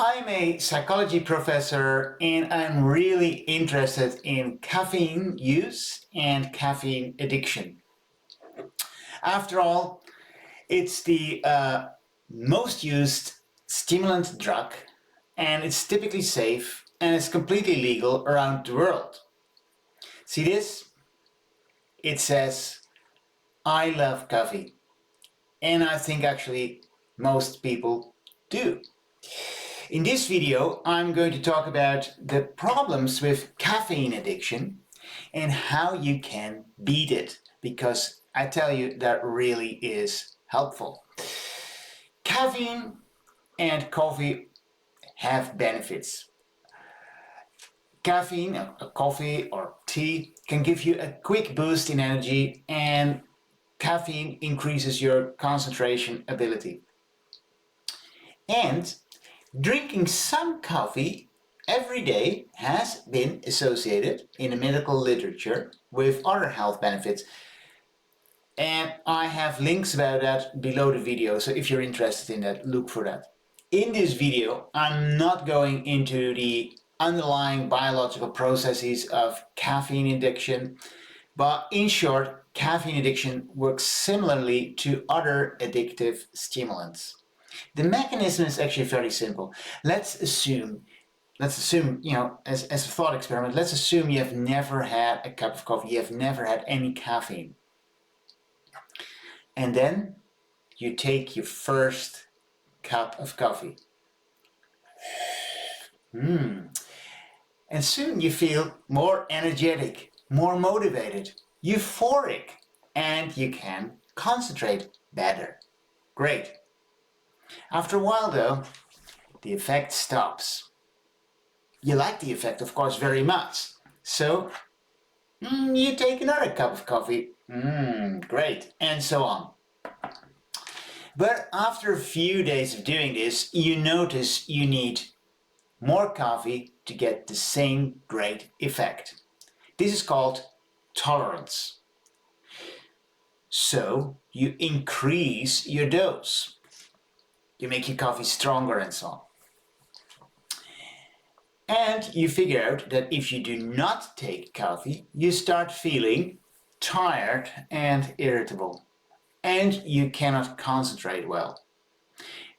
I'm a psychology professor and I'm really interested in caffeine use and caffeine addiction. After all, it's the most used stimulant drug and it's typically safe and it's completely legal around the world. See this? It says, I love coffee. And I think actually most people do. In this video, I'm going to talk about the problems with caffeine addiction and how you can beat it, because I tell you that really is helpful. Caffeine and coffee have benefits. Caffeine, a coffee or tea, can give you a quick boost in energy, and caffeine increases your concentration ability. And drinking some coffee every day has been associated in the medical literature with other health benefits. And I have links about that below the video, so if you're interested in that, look for that. In this video, I'm not going into the underlying biological processes of caffeine addiction, but in short, caffeine addiction works similarly to other addictive stimulants. The mechanism is actually very simple. Let's assume, as a thought experiment, let's assume you have never had a cup of coffee, you have never had any caffeine. And then you take your first cup of coffee. And soon you feel more energetic, more motivated, euphoric, and you can concentrate better. Great. After a while though, the effect stops. You like the effect, of course, very much. So you take another cup of coffee. Great. And so on. But after a few days of doing this, you notice you need more coffee to get the same great effect. This is called tolerance. So you increase your dose. You make your coffee stronger and so on. And you figure out that if you do not take coffee, you start feeling tired and irritable. And you cannot concentrate well.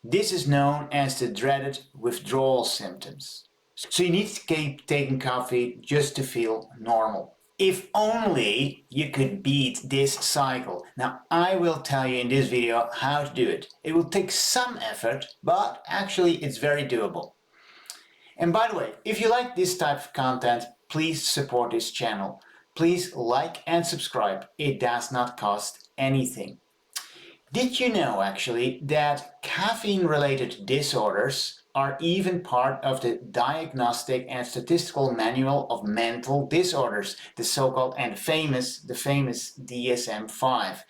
This is known as the dreaded withdrawal symptoms. So you need to keep taking coffee just to feel normal. If only you could beat this cycle. Now, I will tell you in this video how to do it. It will take some effort, but actually it's very doable. And by the way, if you like this type of content, please support this channel. Please like and subscribe. It does not cost anything. Did you know actually that caffeine-related disorders are even part of the Diagnostic and Statistical Manual of Mental Disorders, the so-called and the famous DSM-5.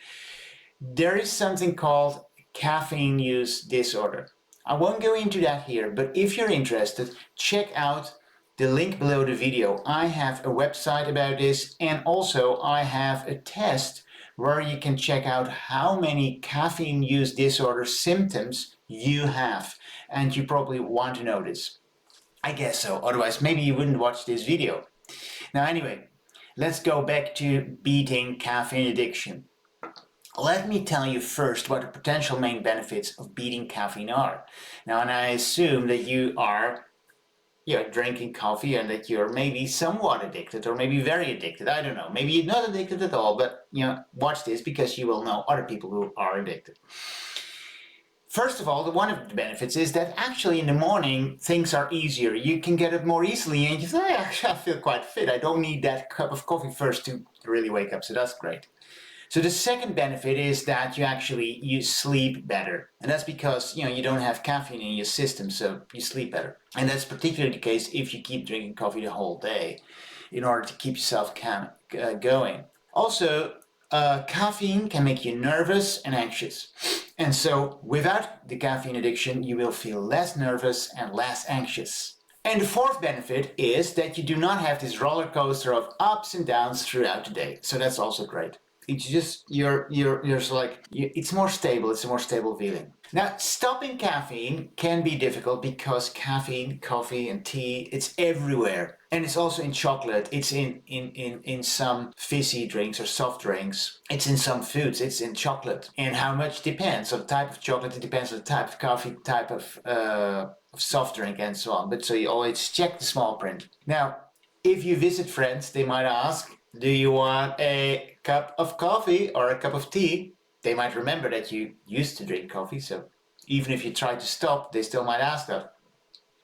There is something called caffeine use disorder. I won't go into that here, but if you're interested, check out the link below the video. I have a website about this, and also I have a test where you can check out how many caffeine use disorder symptoms you have. And you probably want to know this. I guess so, otherwise maybe you wouldn't watch this video. Now anyway, let's go back to beating caffeine addiction. Let me tell you first what the potential main benefits of beating caffeine are. Now, and I assume that you are drinking coffee and that you're maybe somewhat addicted or maybe very addicted. I don't know. Maybe you're not addicted at all, but watch this because you will know other people who are addicted. First of all, one of the benefits is that actually in the morning things are easier. You can get up more easily and you say, actually I feel quite fit. I don't need that cup of coffee first to really wake up. So that's great. So the second benefit is that you sleep better. And that's because you don't have caffeine in your system, so you sleep better. And that's particularly the case if you keep drinking coffee the whole day in order to keep yourself going. Also, caffeine can make you nervous and anxious. And so without the caffeine addiction, you will feel less nervous and less anxious. And the fourth benefit is that you do not have this roller coaster of ups and downs throughout the day. So that's also great. it's just you're sort of like it's more stable. It's a more stable feeling. Now, stopping caffeine can be difficult because caffeine, coffee, and tea, it's everywhere. And it's also in chocolate. It's in some fizzy drinks or soft drinks. It's in some foods. It's in chocolate. And how much depends on the type of chocolate. It depends on the type of coffee, type of soft drink, and so on. But so you always check the small print. Now, if you visit friends, they might ask, do you want a cup of coffee or a cup of tea? They might remember that you used to drink coffee, so even if you try to stop, they still might ask that.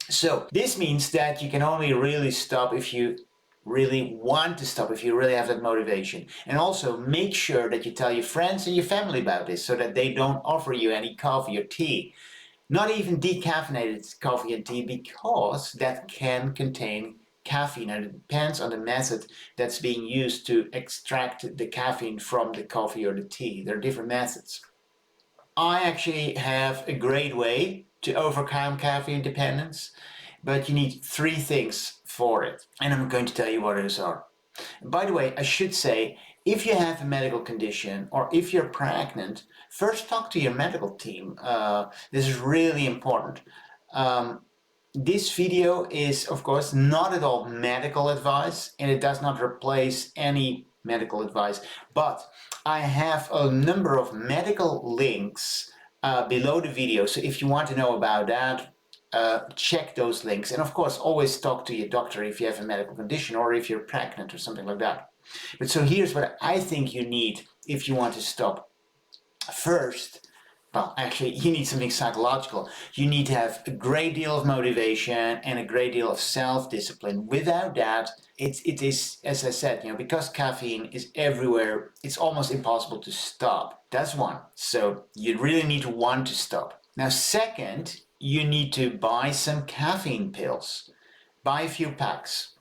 So this means that you can only really stop if you really want to stop, if you really have that motivation. And also make sure that you tell your friends and your family about this so that they don't offer you any coffee or tea. Not even decaffeinated coffee and tea, because that can contain caffeine, and it depends on the method that's being used to extract the caffeine from the coffee or the tea. There are different methods. I actually have a great way to overcome caffeine dependence, but you need 3 things for it, and I'm going to tell you what those are. By the way, I should say, if you have a medical condition or if you're pregnant, first talk to your medical team. This is really important. This video is, of course, not at all medical advice, and it does not replace any medical advice, but I have a number of medical links below the video, so if you want to know about that, check those links. And of course, always talk to your doctor if you have a medical condition or if you're pregnant or something like that. But so here's what I think you need if you want to stop. First, well, actually, you need something psychological. You need to have a great deal of motivation and a great deal of self-discipline. Without that, it is, as I said, because caffeine is everywhere, it's almost impossible to stop. That's one. So you really need to want to stop. Now, second, you need to buy some caffeine pills. Buy a few packs.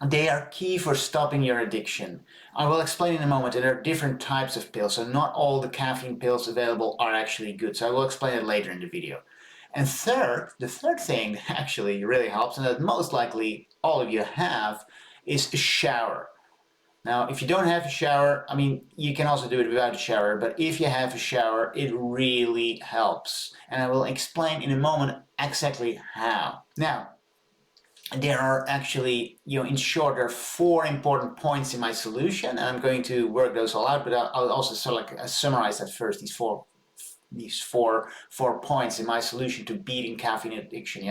They are key for stopping your addiction. I will explain in a moment that there are different types of pills, so not all the caffeine pills available are actually good. So I will explain it later in the video. And third, the third thing that actually really helps, and that most likely all of you have, is a shower. Now, if you don't have a shower, I mean, you can also do it without a shower, but if you have a shower, it really helps. And I will explain in a moment exactly how. Now, there are actually, in short, there are 4 important points in my solution, and I'm going to work those all out, but I'll also sort of summarize that first, these four points in my solution to beating caffeine addiction.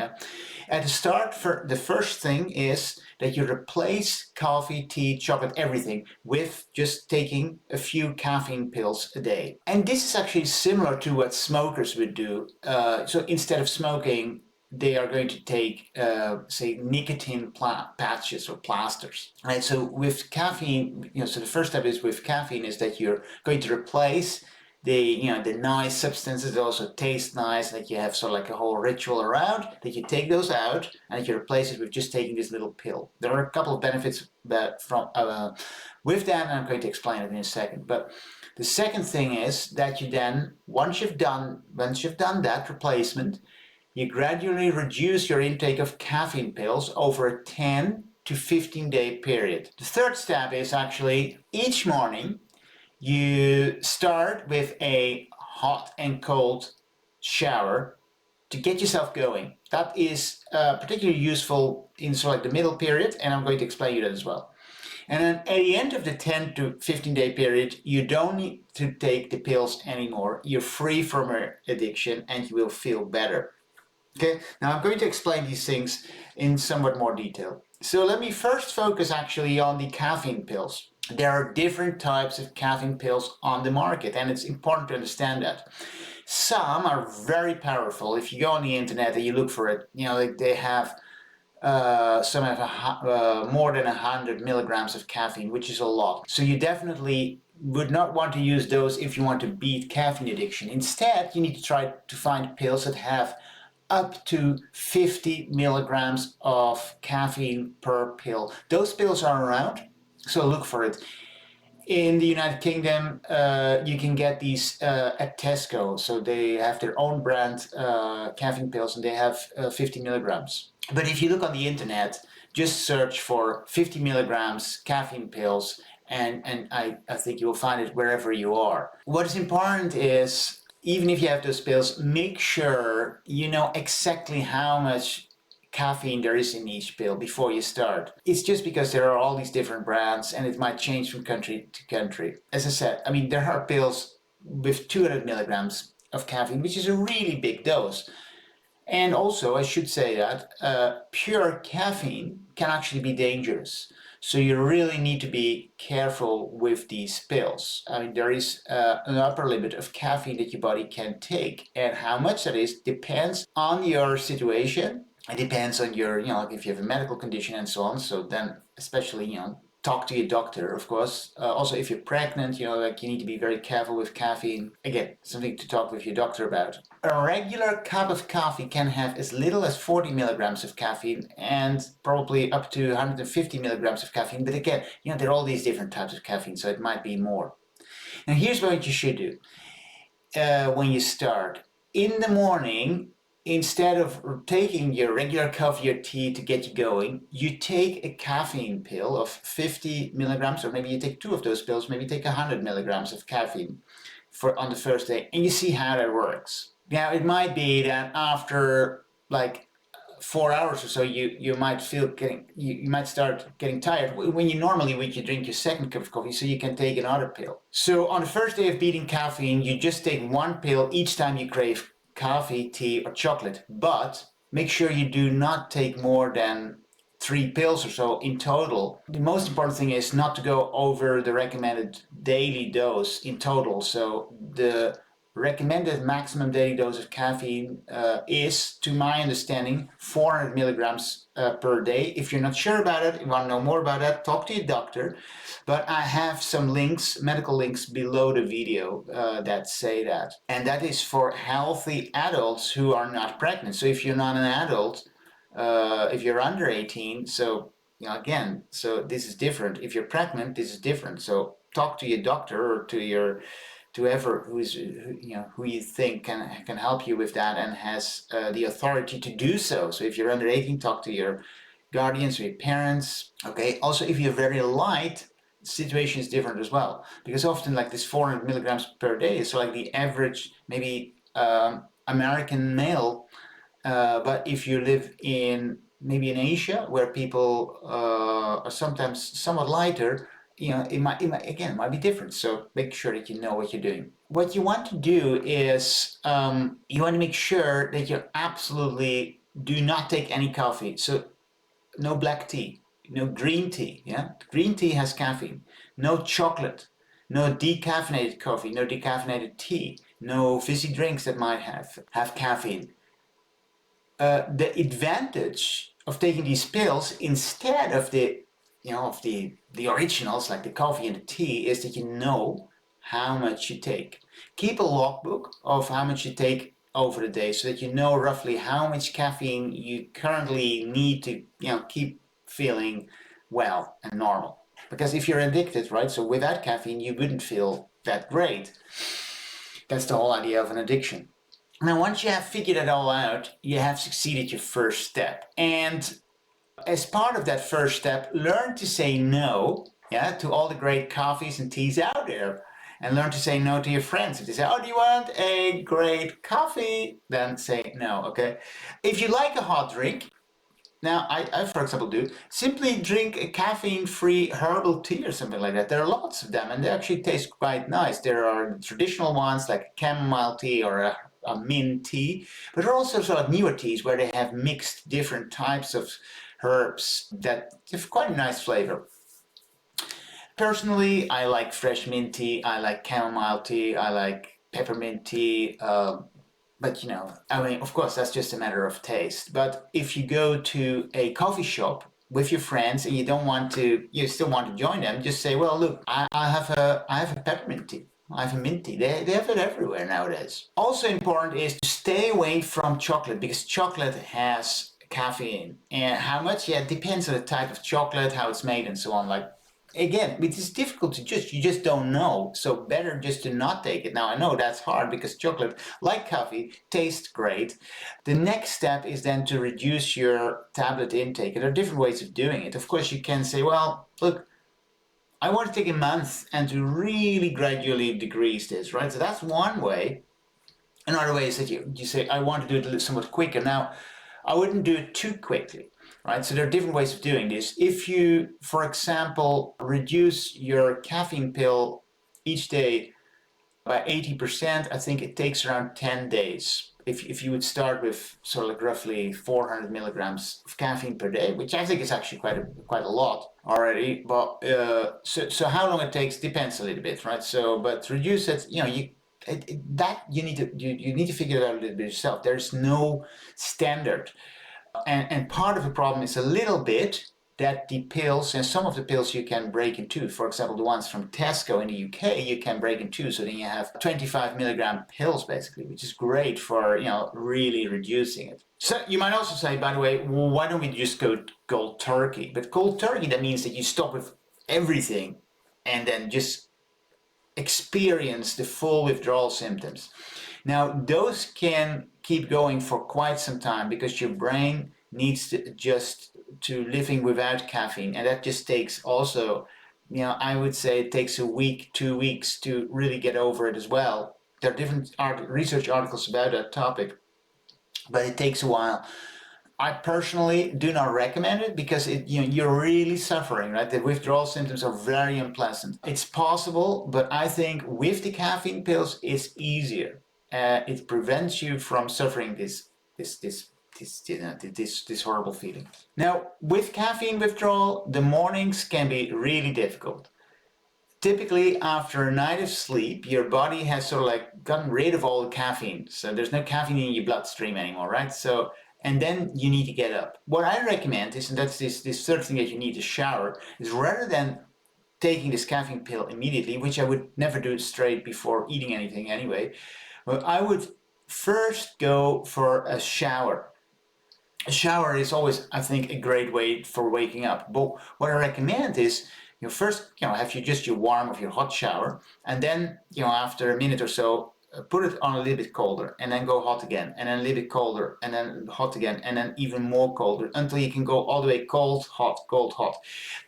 At the start, the first thing is that you replace coffee, tea, chocolate, everything with just taking a few caffeine pills a day. And this is actually similar to what smokers would do. So instead of smoking, they are going to take, say, nicotine patches or plasters. Right? So with caffeine, so the first step is with caffeine is that you're going to replace the nice substances that also taste nice, that you have sort of like a whole ritual around, that you take those out and you replace it with just taking this little pill. There are a couple of benefits with that, and I'm going to explain it in a second. But the second thing is that you then, once you've done that replacement, you gradually reduce your intake of caffeine pills over a 10 to 15-day period. The third step is actually each morning you start with a hot and cold shower to get yourself going. That is particularly useful in sort of like the middle period, and I'm going to explain you that as well. And then at the end of the 10 to 15-day period, you don't need to take the pills anymore. You're free from your addiction and you will feel better. Okay, now I'm going to explain these things in somewhat more detail. So let me first focus actually on the caffeine pills. There are different types of caffeine pills on the market, and it's important to understand that. Some are very powerful. If you go on the internet and you look for it, they have some have more than 100 milligrams of caffeine, which is a lot. So you definitely would not want to use those if you want to beat caffeine addiction. Instead, you need to try to find pills that have up to 50 milligrams of caffeine per pill. Those pills are around, so look for it. In the United Kingdom, you can get these at Tesco, so they have their own brand caffeine pills, and they have 50 milligrams. But if you look on the internet, just search for 50 milligrams caffeine pills, And I think you will find it wherever you are. What is important is, even if you have those pills, make sure you know exactly how much caffeine there is in each pill before you start. It's just because there are all these different brands and it might change from country to country. As I said, I mean, there are pills with 200 milligrams of caffeine, which is a really big dose. And also, I should say that pure caffeine can actually be dangerous. So you really need to be careful with these pills. I mean, there is an upper limit of caffeine that your body can take, and how much that is depends on your situation. It depends on your, like if you have a medical condition and so on. So then, especially, talk to your doctor, of course. Also, if you're pregnant, like you need to be very careful with caffeine. Again, something to talk with your doctor about. A regular cup of coffee can have as little as 40 milligrams of caffeine and probably up to 150 milligrams of caffeine. But again, there are all these different types of caffeine, so it might be more. Now, here's what you should do when you start. In the morning, instead of taking your regular coffee or tea to get you going, you take a caffeine pill of 50 milligrams, or maybe you take two of those pills, maybe take 100 milligrams of caffeine on the first day, and you see how that works. Now, it might be that after like 4 hours or so, you might feel you might start getting tired when you drink your second cup of coffee, so you can take another pill. So on the first day of beating caffeine, you just take one pill each time you crave coffee, tea, or chocolate, but make sure you do not take more than 3 pills or so in total. The most important thing is not to go over the recommended daily dose in total. So the recommended maximum daily dose of caffeine is, to my understanding, 400 milligrams per day. If you're not sure about it, you want to know more about that, talk to your doctor. But I have some links, medical links below the video that say that. And that is for healthy adults who are not pregnant. So if you're not an adult, if you're under 18, so again, so this is different. If you're pregnant, this is different. So talk to your doctor or to whoever who you think can help you with that and has the authority to do so. So if you're under 18, talk to your guardians or your parents. Okay. Also, if you're very light, the situation is different as well, because often like this 400 milligrams per day is like the average maybe American male. But if you live maybe in Asia, where people are sometimes somewhat lighter, it might be different. So make sure that you know what you're doing. What you want to do is you want to make sure that you absolutely do not take any coffee. So no black tea, no green tea. Yeah, green tea has caffeine. No chocolate, no decaffeinated coffee, no decaffeinated tea, no fizzy drinks that might have caffeine. The advantage of taking these pills instead of the originals like the coffee and the tea is that you know how much you take. Keep a logbook of how much you take over the day so that you know roughly how much caffeine you currently need to keep feeling well and normal. Because if you're addicted, right, so without caffeine you wouldn't feel that great. That's the whole idea of an addiction. Now, once you have figured it all out, you have succeeded your first step. And as part of that first step, learn to say no, to all the great coffees and teas out there. And learn to say no to your friends. If they say, oh, do you want a great coffee? Then say no, okay? If you like a hot drink, now, I, for example, do simply drink a caffeine-free herbal tea or something like that. There are lots of them, and they actually taste quite nice. There are traditional ones like chamomile tea or a mint tea, but there are also sort of newer teas where they have mixed different types of herbs that have quite a nice flavor. Personally, I like fresh mint tea, I like chamomile tea, I like peppermint tea. But I mean, of course, that's just a matter of taste. But if you go to a coffee shop with your friends and you still want to join them, just say, well, look, I have a peppermint tea. I have a mint tea. They have it everywhere nowadays. Also important is to stay away from chocolate, because chocolate has caffeine. And how much? Yeah, it depends on the type of chocolate, how it's made, and so on. Like, again, it is difficult to judge. You just don't know. So better just to not take it. Now, I know that's hard because chocolate, like coffee, tastes great. The next step is then to reduce your tablet intake. There are different ways of doing it. Of course, you can say, well, look, I want to take a month and to really gradually decrease this, right? So that's one way. Another way is that you say, I want to do it somewhat quicker. Now, I wouldn't do it too quickly, right? So there are different ways of doing this. If you, for example, reduce your caffeine pill each day by 80%, I think it takes around 10 days. If you would start with sort of like roughly 400 milligrams of caffeine per day, which I think is actually quite a lot already. But so how long it takes depends a little bit, right? So, but reduce it, that you need to figure it out a little bit yourself. There's no standard, and part of the problem is a little bit that the pills, and some of the pills you can break in two. For example, the ones from Tesco in the UK, you can break in two. So then you have 25 milligram pills basically, which is great for, really reducing it. So you might also say, by the way, well, why don't we just go cold turkey? But cold turkey, that means that you stop with everything and then just experience the full withdrawal symptoms. Now, those can keep going for quite some time because your brain needs to adjust to living without caffeine, and that just takes also, I would say it takes a week, 2 weeks to really get over it as well. There are different research articles about that topic, but it takes a while. I personally do not recommend it because you're really suffering, right? The withdrawal symptoms are very unpleasant. It's possible, but I think with the caffeine pills, it's easier. It prevents you from suffering this horrible feeling. Now, with caffeine withdrawal, the mornings can be really difficult. Typically, after a night of sleep, your body has sort of like gotten rid of all the caffeine. So there's no caffeine in your bloodstream anymore, right? So, and then you need to get up. What I recommend is, and that's this third thing that you need to shower, is rather than taking this caffeine pill immediately, which I would never do straight before eating anything anyway, well, I would first go for a shower. A shower is always, I think, a great way for waking up. But what I recommend is, first, have your warm of your hot shower, and then, after a minute or so, put it on a little bit colder, and then go hot again, and then a little bit colder, and then hot again, and then even more colder, until you can go all the way cold, hot, cold, hot.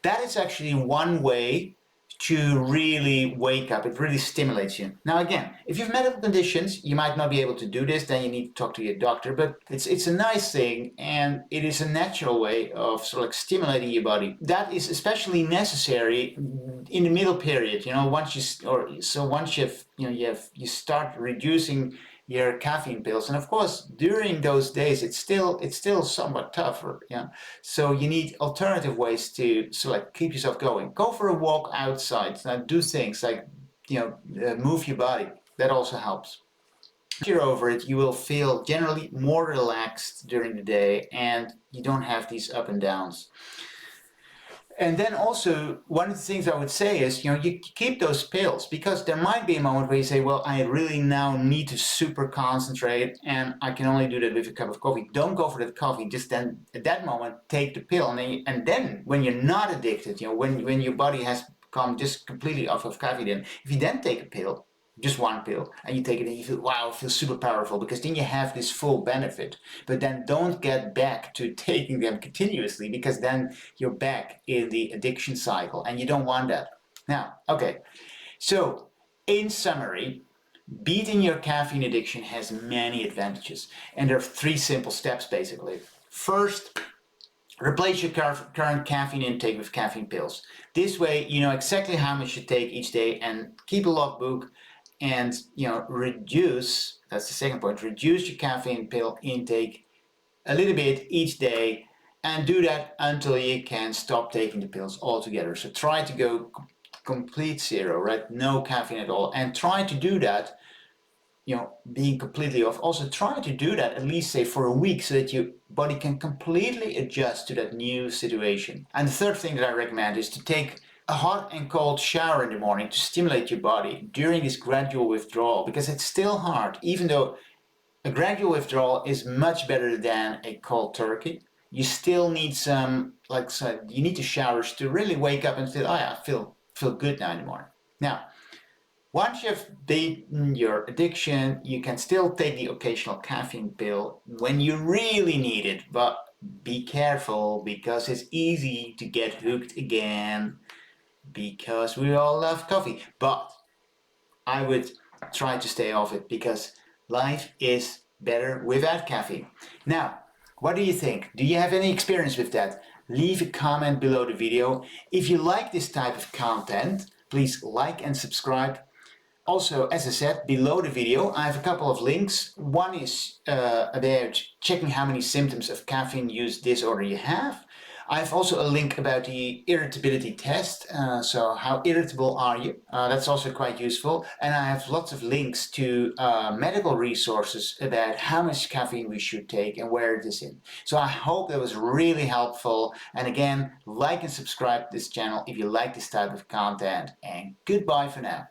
That is actually one way to really wake up. It really stimulates you. Now again, if you have medical conditions, you might not be able to do this, then you need to talk to your doctor, but it's a nice thing, and it is a natural way of sort of like stimulating your body. That is especially necessary in the middle period, once you start reducing your caffeine pills, and of course during those days it's still somewhat tougher. So you need alternative ways to keep yourself going. Go for a walk outside, do things like move your body. That also helps. Once you're over it, you will feel generally more relaxed during the day, and you don't have these up and downs. And then also, one of the things I would say is, you keep those pills, because there might be a moment where you say, well, I really now need to super concentrate, and I can only do that with a cup of coffee. Don't go for that coffee. Just then, at that moment, take the pill. And then, when you're not addicted, when your body has come just completely off of caffeine, then if you then take a pill, just one pill, and you take it and you feel, wow, it feels super powerful, because then you have this full benefit. But then don't get back to taking them continuously, because then you're back in the addiction cycle, and you don't want that. Now, okay, so in summary, beating your caffeine addiction has many advantages, and there are 3 simple steps basically. First, replace your current caffeine intake with caffeine pills. This way, you know exactly how much you take each day, and keep a logbook. And reduce, that's the second point, reduce your caffeine pill intake a little bit each day, and do that until you can stop taking the pills altogether. So try to go complete zero, right? No caffeine at all. And try to do that, being completely off. Also try to do that at least, say, for a week, so that your body can completely adjust to that new situation. And the third thing that I recommend is to take a hot and cold shower in the morning to stimulate your body during this gradual withdrawal, because it's still hard. Even though a gradual withdrawal is much better than a cold turkey, you still need you need the showers to really wake up and feel, oh yeah, I feel good now in the morning. Now, once you've beaten your addiction, you can still take the occasional caffeine pill when you really need it, but be careful, because it's easy to get hooked again. because we all love coffee. But I would try to stay off it because life is better without caffeine. Now, what do you think? Do you have any experience with that? Leave a comment below the video. If you like this type of content, please like and subscribe. Also, as I said, below the video, I have a couple of links. One is about checking how many symptoms of caffeine use disorder you have. I have also a link about the irritability test, so how irritable are you? That's also quite useful. And I have lots of links to medical resources about how much caffeine we should take and where it is in. So I hope that was really helpful. And again, like and subscribe to this channel if you like this type of content. And goodbye for now.